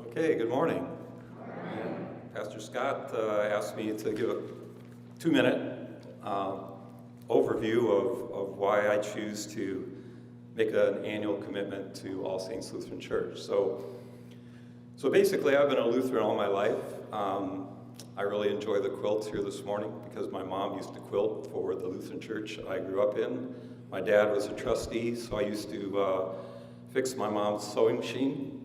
Okay, good morning. Pastor Scott asked me to give a 2-minute overview of why I choose to make an annual commitment to All Saints Lutheran Church. So basically, I've been a Lutheran all my life. I really enjoy the quilts here this morning because my mom used to quilt for the Lutheran church I grew up in. My dad was a trustee, so I used to fix my mom's sewing machine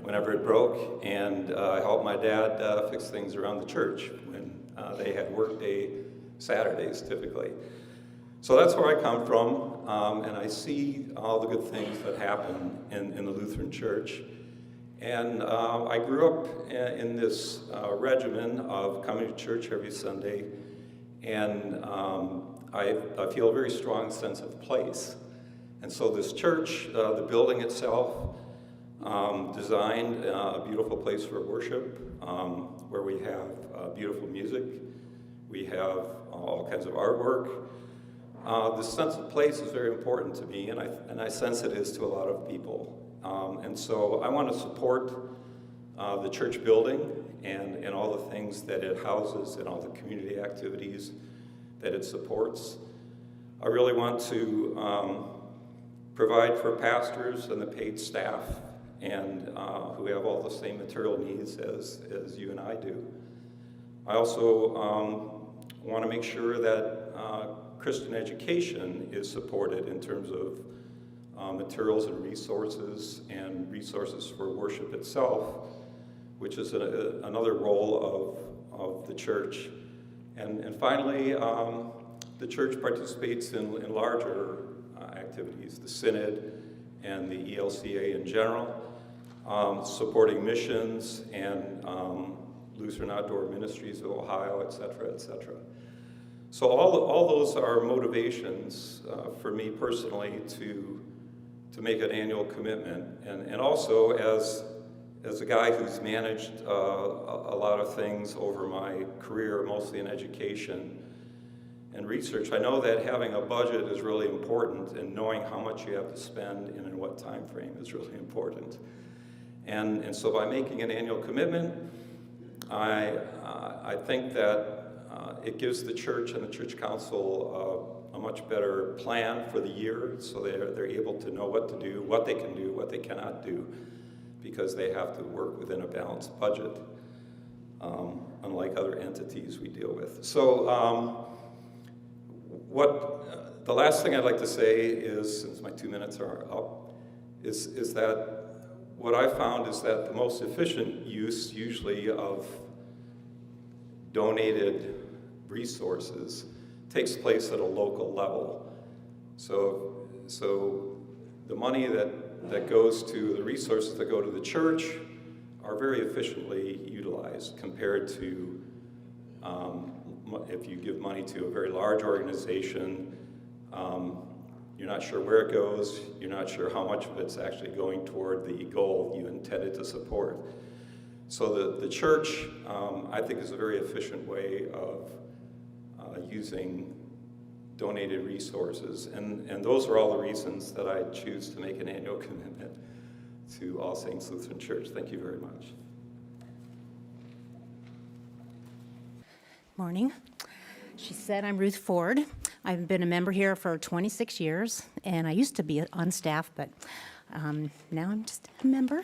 whenever it broke, and I helped my dad fix things around the church when they had workday Saturdays typically. So that's where I come from, and I see all the good things that happen in the Lutheran church. And I grew up in this regimen of coming to church every Sunday, and I feel a very strong sense of place. And so this church, the building itself, designed a beautiful place for worship, where we have beautiful music, we have all kinds of artwork. The sense of place is very important to me, and I sense it is to a lot of people. And so I want to support the church building and all the things that it houses and all the community activities that it supports. I really want to provide for pastors and the paid staff and who have all the same material needs as you and I do. I also want to make sure that Christian education is supported in terms of materials and resources for worship itself, which is another role of the church. And finally, the church participates in larger activities, the Synod and the ELCA in general, supporting missions and Lutheran Outdoor Ministries of Ohio, et cetera, et cetera. So all those are motivations for me personally to make an annual commitment, and also as a guy who's managed a lot of things over my career, mostly in education and research, I know that having a budget is really important, and knowing how much you have to spend and in what time frame is really important. And so by making an annual commitment, I think that it gives the church and the church council a much better plan for the year, so they're able to know what to do, what they can do, what they cannot do, because they have to work within a balanced budget, unlike other entities we deal with. So the last thing I'd like to say is, since my 2 minutes are up, is that what I found is that the most efficient use usually of donated resources takes place at a local level. So the money that goes to the resources that go to the church are very efficiently utilized compared to if you give money to a very large organization, you're not sure where it goes, you're not sure how much of it's actually going toward the goal you intended to support. So the church, I think, is a very efficient way of using donated resources, and those are all the reasons that I choose to make an annual commitment to All Saints Lutheran Church. Thank you very much. Morning. She said I'm Ruth Ford. I've been a member here for 26 years, and I used to be on staff, but now I'm just a member.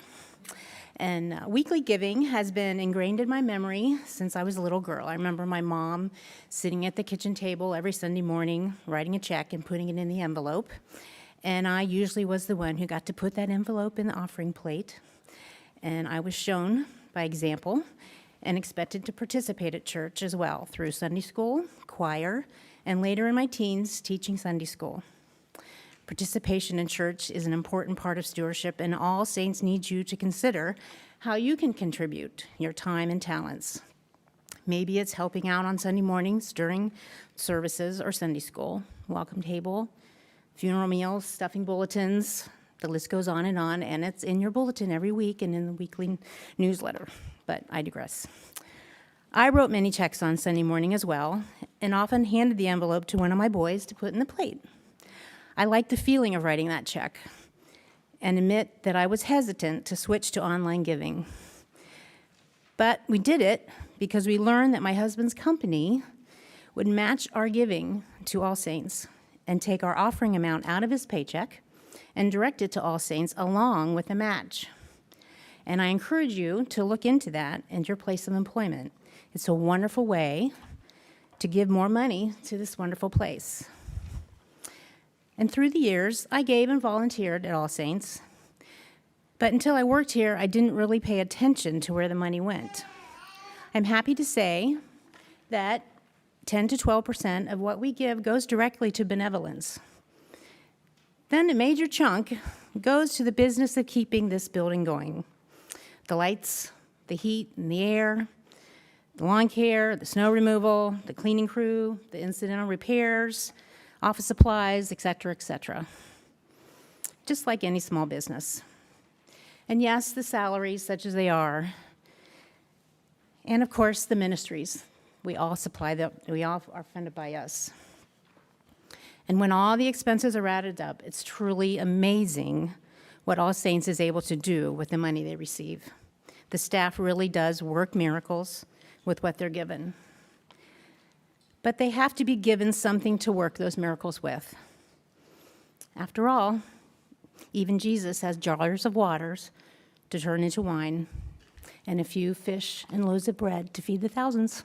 And weekly giving has been ingrained in my memory since I was a little girl. I remember my mom sitting at the kitchen table every Sunday morning, writing a check and putting it in the envelope. And I usually was the one who got to put that envelope in the offering plate. And I was shown by example and expected to participate at church as well through Sunday school, choir, and later in my teens, teaching Sunday school. Participation in church is an important part of stewardship, and All Saints need you to consider how you can contribute your time and talents. Maybe it's helping out on Sunday mornings during services or Sunday school, welcome table, funeral meals, stuffing bulletins, the list goes on, and it's in your bulletin every week and in the weekly newsletter, but I digress. I wrote many checks on Sunday morning as well, and often handed the envelope to one of my boys to put in the plate. I liked the feeling of writing that check, and admit that I was hesitant to switch to online giving. But we did it because we learned that my husband's company would match our giving to All Saints and take our offering amount out of his paycheck and direct it to All Saints along with a match. And I encourage you to look into that in your place of employment. It's a wonderful way to give more money to this wonderful place. And through the years, I gave and volunteered at All Saints. But until I worked here, I didn't really pay attention to where the money went. I'm happy to say that 10 to 12% of what we give goes directly to benevolence. Then a major chunk goes to the business of keeping this building going. The lights, the heat and the air, the lawn care, the snow removal, the cleaning crew, the incidental repairs, office supplies, et cetera, just like any small business. And yes, the salaries, such as they are, and of course, the ministries. We all supply them, we all are funded by us. And when all the expenses are added up, it's truly amazing what All Saints is able to do with the money they receive. The staff really does work miracles with what they're given. But they have to be given something to work those miracles with. After all, even Jesus has jars of waters to turn into wine and a few fish and loaves of bread to feed the thousands.